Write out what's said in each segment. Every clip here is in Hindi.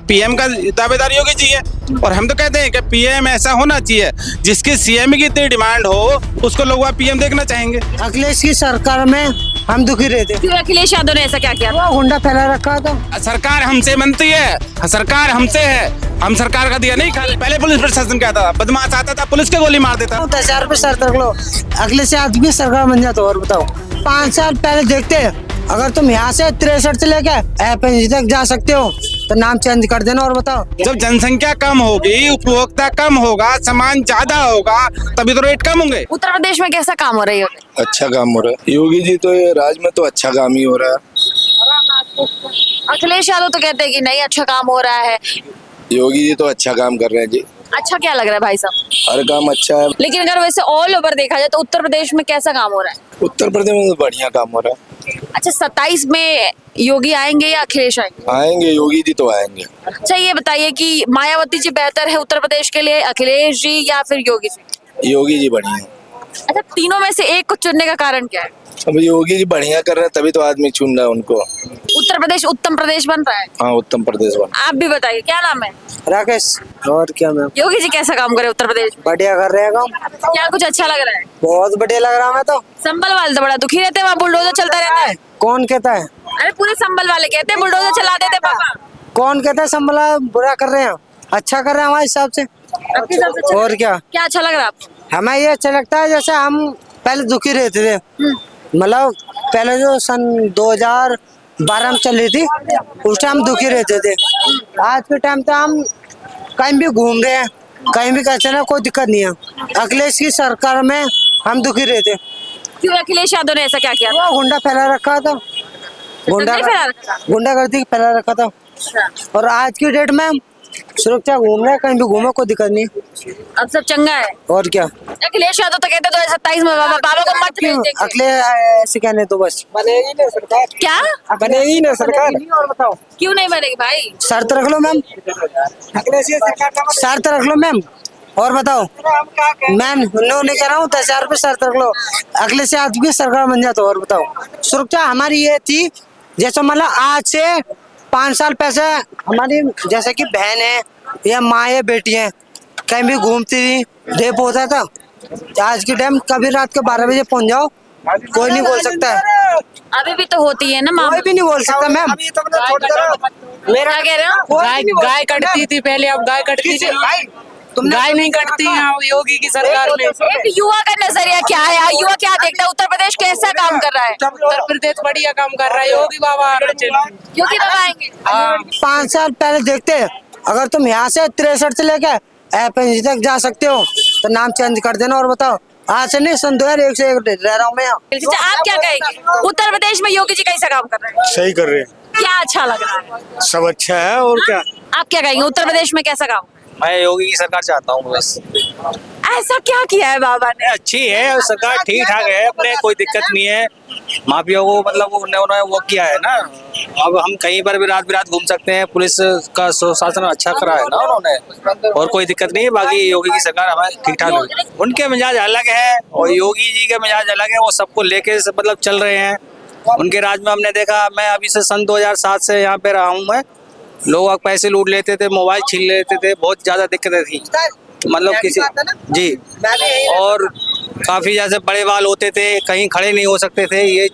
पीएम का दावेदार योगी जी है, और हम तो कहते हैं कि पीएम ऐसा होना चाहिए जिसकी सीएम की इतनी डिमांड हो, उसको लोग वहाँ पीएम देखना चाहेंगे। अखिलेश की सरकार में हम दुखी रहते। क्यों अखिलेश यादव ने ऐसा क्या किया? वो गुंडा फैला रखा था। सरकार हमसे बनती है, सरकार हमसे है, हम सरकार का दिया नहीं खा रहे। पहले पुलिस प्रशासन क्या था, बदमाश आता था पुलिस के गोली मार देता। 10,000 रुपये सर तक लो, अखिलेश यादव भी सरकार बन जाता। और बताओ 5 साल पहले देखते, अगर तुम यहाँ से 63 से लेके एपीएनजी तक जा सकते हो तो नाम चेंज कर देना। और बताओ, जब जनसंख्या कम होगी, उपभोक्ता कम होगा, सामान ज्यादा होगा, तभी तो रेट कम होंगे। उत्तर प्रदेश में कैसा काम हो रहा है? अच्छा काम हो रहा है योगी जी, तो ये राज में तो अच्छा काम ही हो रहा है। अखिलेश यादव तो कहते हैं कि नहीं अच्छा काम हो रहा है। योगी जी तो अच्छा काम कर रहे हैं जी, अच्छा क्या लग रहा है भाई साहब? हर काम अच्छा है। लेकिन अगर वैसे ऑल ओवर देखा जाए तो उत्तर प्रदेश में कैसा काम हो रहा है? उत्तर प्रदेश में तो बढ़िया काम हो रहा है। अच्छा 27 में योगी आएंगे या अखिलेश आएंगे? आएंगे योगी जी तो आएंगे। अच्छा ये बताइए कि मायावती जी बेहतर है उत्तर प्रदेश के लिए, अखिलेश जी या फिर योगी जी? योगी जी बढ़िया है। अच्छा तीनों में से एक को चुनने का कारण क्या है? अब योगी जी बढ़िया कर रहे हैं तभी तो आदमी चुन रहा है उनको। उत्तर प्रदेश उत्तम प्रदेश बन रहा है। हाँ उत्तर प्रदेश बन। आप भी बताइए क्या नाम है? राकेश। और क्या मैम? योगी जी कैसा काम करे उत्तर प्रदेश में? बढ़िया कर रहे हैं काम, क्या कुछ अच्छा लग रहा है? बहुत बढ़िया लग रहा है। मैं तो संभल वाले तो बड़ा दुखी रहते हैं, वहाँ बुलडोजर चलता रहता है। कौन कहता है? अरे पूरे संभल वाले कहते हैं बुलडोजर चला देते पापा। कौन कहता है संभला बुरा कर रहे हैं? अच्छा कर रहे हैं हमारे हिसाब से। आपके हिसाब से अच्छा और क्या क्या अच्छा लग रहा है आपको? हमें ये अच्छा लगता है, जैसे हम पहले दुखी रहते थे, मतलब पहले जो सन 2012 में चल रही थी उस टाइम दुखी रहते थे। आज के टाइम तो हम कहीं भी घूम रहे हैं, कहीं भी कैसे ना, कोई दिक्कत नहीं है। अखिलेश की सरकार में हम दुखी रहते। क्यों अखिलेश यादव ने ऐसा क्या किया? वो गुंडा फैला रखा था, गुंडागर्दी फैला रखा था। और आज की डेट में सुरक्षा घूम रहे हैं, कहीं भी घूमो कोई दिक्कत नहीं। अब सब चंगा है। और क्या? अखिलेश यादव तो कहते 2027 में बाबा को मत भेज देंगे। अखिलेश ऐसे कहने तो बस बनेगी ना सरकार। क्या बनेगी ना सरकार? और बताओ क्यों नहीं बनेगी भाई? शर्त रख लो मैम, अखिलेश शर्त रख लो मैम। और बताओ मैम, नहीं कह रहा हूँ, 10,000 रुपये शर्त रख लो, अखिलेश यादव की सरकार बन जाता। और बताओ, सुरक्षा हमारी ये थी, जैसे मतलब आज से 5 साल पहले हमारी जैसे कि बहन है या माँ है, बेटी है, कहीं भी घूमती थी, रेप होता था। आज के टाइम कभी रात के 12 बजे पहुंच जाओ, कोई नहीं बोल सकता है। अभी भी तो होती है ना माँ। कोई भी नहीं बोल सकता मैम। मेरा कह रहे हो? गाय कटती थी पहले, अब गाय कटती थी, गाय नहीं कटती है योगी की सरकार में। एक युवा का नजरिया क्या है? युवा क्या देखता है? उत्तर प्रदेश कैसा काम कर रहा है? उत्तर प्रदेश बढ़िया काम कर रहा है, योगी बाबा आना चाहिए। योगी बाबा आएंगे। 5 साल पहले देखते, अगर तुम यहाँ से 63 से लेके एपीएनजी तक जा सकते हो तो नाम चेंज कर देना। और बताओ, आज से नहीं, सन 2001 से रह रहा हूँ मैं यहाँ। आप क्या कहेंगे? उत्तर प्रदेश में योगी जी कैसा काम कर रहे हैं? सही कर रहे हैं, क्या अच्छा लग रहा है? सब अच्छा है। और क्या? आप क्या कहेंगे उत्तर प्रदेश में कैसा काम? मैं योगी की सरकार चाहता हूँ बस। ऐसा क्या किया है बाबा ने? अच्छी है सरकार, ठीक ठाक है, अपने कोई दिक्कत नहीं है। माफिया को मतलब उन्होंने वो किया है ना, अब हम कहीं पर भी रात घूम सकते हैं, पुलिस का शासन अच्छा करा है ना उन्होंने, और कोई दिक्कत नहीं है। बाकी योगी की सरकार हमारे ठीक ठाक है। उनके मिजाज अलग है और योगी जी के मिजाज अलग है, वो सबको लेके मतलब चल रहे हैं। उनके राज में हमने देखा, मैं अभी से सन 2007 से यहाँ पे रहा हूँ, मैं लोग पैसे लूट लेते थे, मोबाइल छीन लेते थे, बहुत ज्यादा दिक्कतें थी, मतलब किसी जी। और काफी जैसे बड़े बाल होते थे, कहीं खड़े नहीं हो सकते थे, ये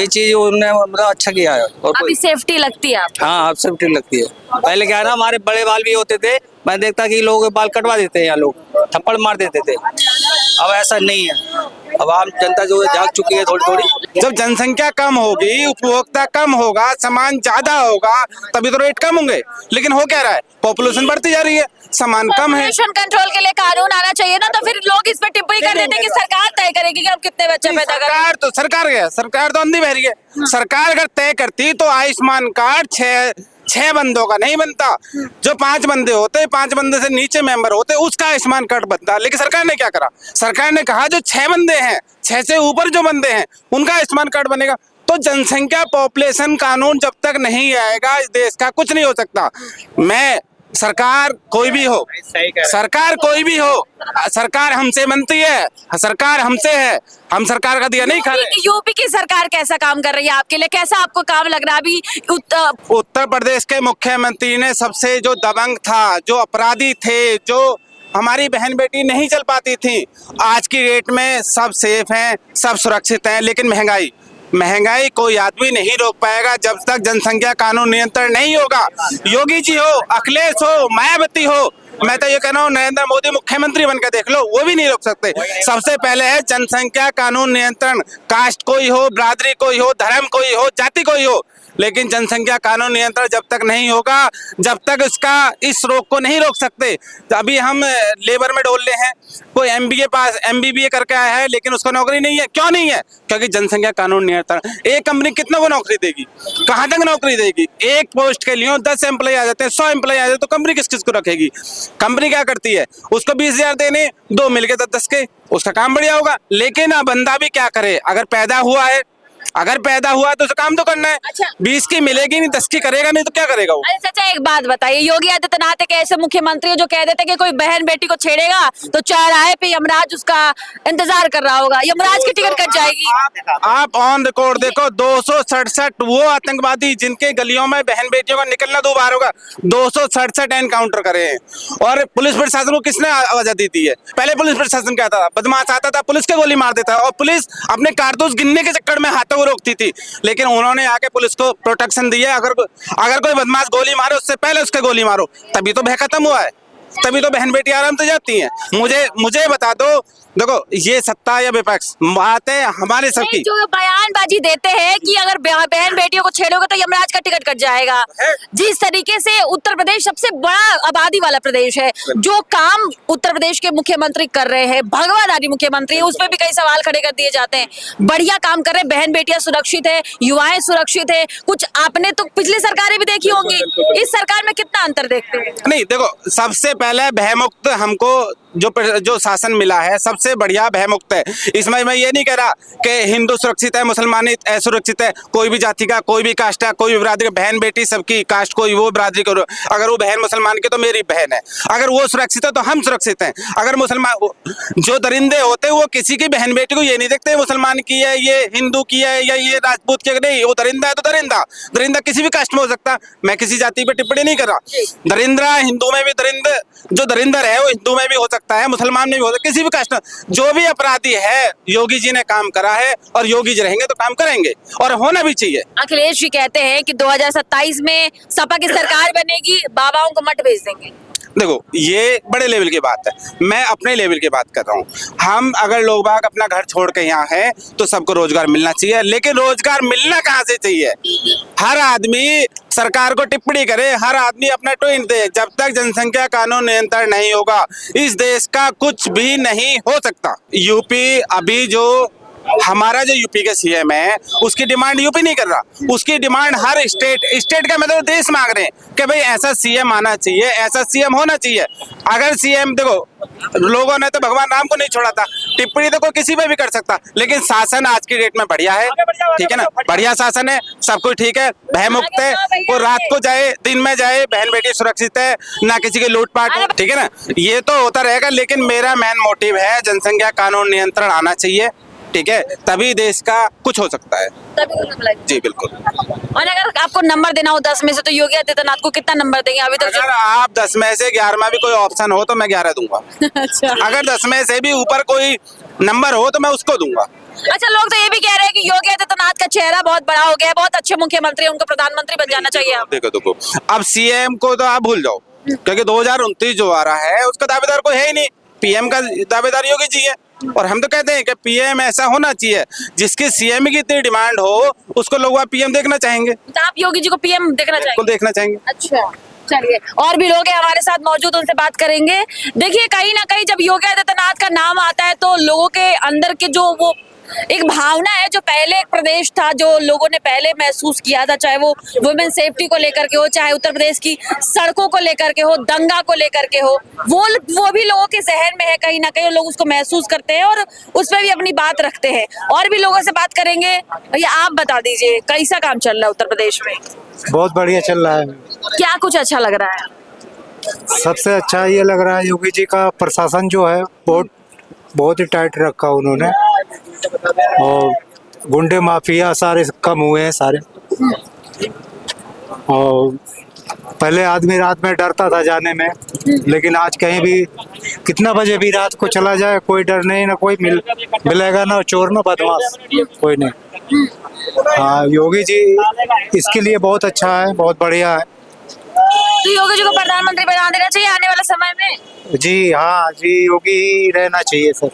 चीज उन्होंने मतलब अच्छा किया है। और अभी सेफ्टी लगती है आपको? हाँ अब सेफ्टी लगती है। पहले क्या है ना, हमारे बड़े बाल भी होते थे, मैं देखता कि लोग बाल कटवा देते हैं या लोग थप्पड़ मार देते थे, अब ऐसा नहीं है। अब आम जनता जो जाग चुकी है थोड़ी थोड़ी। जब जनसंख्या कम होगी, उपभोक्ता कम होगा, सामान ज्यादा होगा, तभी तो रेट कम होंगे। लेकिन हो क्या रहा है, पॉपुलेशन बढ़ती जा रही है, सामान कम है। पॉपुलेशन कंट्रोल के लिए कानून आना चाहिए ना, तो फिर लोग इस पे टिप्पणी कर देते हैं कि सरकार तय करेगी कि हम कितने बच्चे पैदा करें। सरकार तो अंधी बहरी है। सरकार अगर तय करती तो आयुष्मान कार्ड 6 बंदों का नहीं बनता, जो 5 बंदे होते, 5 बंदे से नीचे मेंबर होते, उसका आयुष्मान कार्ड बनता। लेकिन सरकार ने क्या करा, सरकार ने कहा जो 6 बंदे हैं, 6 से ऊपर जो बंदे हैं उनका आयुष्मान कार्ड बनेगा। तो जनसंख्या पॉपुलेशन कानून जब तक नहीं आएगा इस देश का कुछ नहीं हो सकता। मैं सरकार कोई भी हो, सरकार कोई भी हो, सरकार हमसे बनती है, सरकार हमसे है, हम सरकार का दिया नहीं खा रहे। यूपी की सरकार कैसा काम कर रही है आपके लिए, कैसा आपको काम लग रहा है अभी? उत्तर प्रदेश के मुख्यमंत्री ने सबसे जो दबंग था, जो अपराधी थे, जो हमारी बहन बेटी नहीं चल पाती थी, आज की डेट में सब सेफ हैं, सब सुरक्षित हैं। लेकिन महंगाई कोई आदमी नहीं रोक पाएगा जब तक जनसंख्या कानून नियंत्रण नहीं होगा। योगी जी हो, अखिलेश हो, मायावती हो, मैं तो ये कह रहा हूँ नरेंद्र मोदी मुख्यमंत्री बनकर देख लो, वो भी नहीं रोक सकते। सबसे पहले है जनसंख्या कानून नियंत्रण। कास्ट कोई हो, बिरादरी कोई हो, धर्म कोई हो, जाति कोई हो, लेकिन जनसंख्या कानून नियंत्रण जब तक नहीं होगा, जब तक इस रोग को नहीं रोक सकते। तो अभी हम लेबर में डोल रहे हैं, कोई MBBA करके आया है लेकिन उसको नौकरी नहीं है। क्यों नहीं है? क्योंकि जनसंख्या कानून नियंत्रण। एक कंपनी कितनों को नौकरी देगी, कहाँ तक नौकरी देगी? एक पोस्ट के लिए 10 एम्प्लॉय आ जाते हैं, 100 एम्प्लॉय आ जाते हैं, तो कंपनी किस किस को रखेगी? कंपनी क्या करती है, उसको 20,000 देने, 2 मिलके 10 के, उसका काम बढ़िया होगा। लेकिन अब बंदा भी क्या करे, अगर पैदा हुआ तो उसे काम तो करना है। अच्छा। 20 की मिलेगी नहीं, 10 की करेगा नहीं तो क्या करेगा वो? अरे चाचा एक बात बताइए, योगी आदित्यनाथ एक ऐसे मुख्यमंत्री जो कह देते कि कोई बहन बेटी को छेड़ेगा तो चौराहे पे यमराज उसका इंतजार कर रहा होगा, यमराज की टिकट कट जाएगी। आप ऑन रिकॉर्ड देखो, 267 वो आतंकवादी जिनके गलियों में बहन बेटियों का निकलना 2 बार होगा, 267 एनकाउंटर करे हैं। और पुलिस प्रशासन को किसने आजादी दी है? पहले पुलिस प्रशासन क्या था, बदमाश आता था पुलिस के गोली मार देता, और पुलिस अपने कारतूस गिनने के चक्कर में हाथों को रोकती थी। लेकिन उन्होंने आके पुलिस को प्रोटेक्शन दिया। अगर कोई बदमाश गोली मारे उससे पहले उसके गोली मारो, तभी तो भय खत्म हुआ है, तभी तो बहन बेटी आराम से जाती हैं। मुझे बता दो, देखो ये सत्ता या विपक्ष, बात है हमारे सबकी। जो बयानबाजी देते हैं कि अगर बहन बेटियों को छेड़ोगे तो यमराज का टिकट कट जाएगा, जिस तरीके से उत्तर प्रदेश सबसे बड़ा आबादी वाला प्रदेश है, जो काम उत्तर प्रदेश के मुख्यमंत्री कर रहे हैं, भगवाधारी मुख्यमंत्री, उस पर भी कई सवाल खड़े कर दिए जाते हैं। बढ़िया काम कर रहे हैं, बहन बेटियां सुरक्षित है, युवाएं सुरक्षित है। कुछ आपने तो पिछली सरकारें भी देखी होंगी, इस सरकार में कितना अंतर देखते हैं? नहीं, देखो सबसे पहले भयमुक्त हमको जो शासन मिला है सबसे बढ़िया भयमुक्त है। इसमें मैं ये नहीं कह रहा कि हिंदू सुरक्षित है, मुसलमान सुरक्षित है, कोई भी जाति का, कोई भी कास्ट का, कोई भी बिरादरी का, बहन बेटी सबकी, कास्ट कोई वो बिरादरी को, अगर वो बहन मुसलमान की तो मेरी बहन है, अगर वो सुरक्षित है तो हम सुरक्षित हैं। अगर मुसलमान जो दरिंदे होते हैं वो किसी की बहन बेटी को ये नहीं देखते मुसलमान की है, ये हिंदू की है या ये राजपूत की, नहीं, वो दरिंदा है तो दरिंदा किसी भी कास्ट में हो सकता। मैं किसी जाति पे टिप्पणी नहीं कर रहा। दरिंदा हिंदू में भी जो दरिंदर है वो हिंदू में भी हो सकता है, मुसलमान में भी हो सकता है, किसी भी कास्ट में। जो भी अपराधी है, योगी जी ने काम करा है और योगी जी रहेंगे तो काम करेंगे, और होना भी चाहिए। अखिलेश जी कहते हैं कि 2027 में सपा की सरकार बनेगी, बाबाओं को मत भेज देंगे। देखो ये बड़े लेवल की बात है, मैं अपने लेवल की बात कर रहा हूँ। हम अगर लोग बाग अपना घर छोड़ के यहाँ हैं तो सबको रोजगार मिलना चाहिए, लेकिन रोजगार मिलना कहाँ से चाहिए? हर आदमी सरकार को टिप्पणी करे, हर आदमी अपना ट्वीट दे। जब तक जनसंख्या कानून नियंत्रण नहीं होगा इस देश का कुछ भी नहीं हो सकता। यूपी अभी जो हमारा जो यूपी का सीएम है उसकी डिमांड यूपी नहीं कर रहा, उसकी डिमांड हर स्टेट का मतलब देश मांग रहे हैं कि भाई ऐसा सीएम आना चाहिए, ऐसा सीएम होना चाहिए। अगर सीएम, देखो लोगों ने तो भगवान राम को नहीं छोड़ा था, टिप्पणी तो कोई किसी पे भी कर सकता, लेकिन शासन आज की डेट में बढ़िया है, ठीक है ना, बढ़िया शासन है, सब कुछ ठीक है, भयमुक्त है, वो रात को जाए दिन में जाए, बहन बेटी सुरक्षित है, ना किसी की लूटपाट, ठीक है ना, ये तो होता रहेगा। लेकिन मेरा मेन मोटिव है जनसंख्या कानून नियंत्रण आना चाहिए, ठीक है, तभी देश का कुछ हो सकता है। जी बिल्कुल। और अगर आपको नंबर देना हो 10 में से तो योगी आदित्यनाथ को कितना नंबर देंगे अभी तक? अगर आप 10 में से 11वां भी कोई ऑप्शन हो तो मैं 11 दूंगा। अच्छा। अगर 10 में से भी ऊपर कोई नंबर हो तो मैं उसको दूंगा। अच्छा, लोग तो ये भी कह रहे हैं कि योगी आदित्यनाथ का चेहरा बहुत बड़ा हो गया है, बहुत अच्छे मुख्यमंत्री, उनको प्रधानमंत्री बन जाना चाहिए। देखो अब सीएम को तो आप भूल जाओ, क्योंकि 2029 जो आ रहा है उसका दावेदार कोई है ही नहीं। पीएम का दावेदार योगी जी है, और हम तो कहते हैं कि पीएम ऐसा होना चाहिए जिसकी सीएम की इतनी डिमांड हो, उसको लोग पीएम देखना चाहेंगे। तो आप योगी जी को पीएम देखना चाहेंगे? देखना चाहेंगे। अच्छा, चलिए, और भी लोग हैं हमारे साथ मौजूद, उनसे बात करेंगे। देखिए, कहीं ना कहीं जब योगी आदित्यनाथ का नाम आता है तो लोगों के अंदर के जो वो एक भावना है, जो पहले एक प्रदेश था जो लोगों ने पहले महसूस किया था, चाहे वो वुमेन सेफ्टी को लेकर के हो, चाहे उत्तर प्रदेश की सड़कों को लेकर के हो, दंगा को लेकर के हो, वो भी लोगों के जहन में है, कहीं ना कहीं लोग उसको महसूस करते हैं और उस पर भी अपनी बात रखते हैं। और भी लोगों से बात करेंगे। भैया आप बता दीजिए, कैसा काम चल रहा है उत्तर प्रदेश में? बहुत बढ़िया चल रहा है। क्या कुछ अच्छा लग रहा है? सबसे अच्छा ये लग रहा है योगी जी का प्रशासन जो है बहुत ही टाइट रखा उन्होंने, और गुंडे माफिया सारे कम हुए हैं सारे। और पहले आदमी रात में डरता था जाने में, लेकिन आज कहीं भी कितना बजे भी रात को चला जाए कोई डर नहीं, ना कोई मिलेगा, ना चोर ना बदमाश, कोई नहीं। हाँ, योगी जी इसके लिए बहुत अच्छा है, बहुत बढ़िया है। तो योगी जी को प्रधानमंत्री बना देना चाहिए आने वाले समय में। जी हाँ जी, योगी ही रहना चाहिए सर।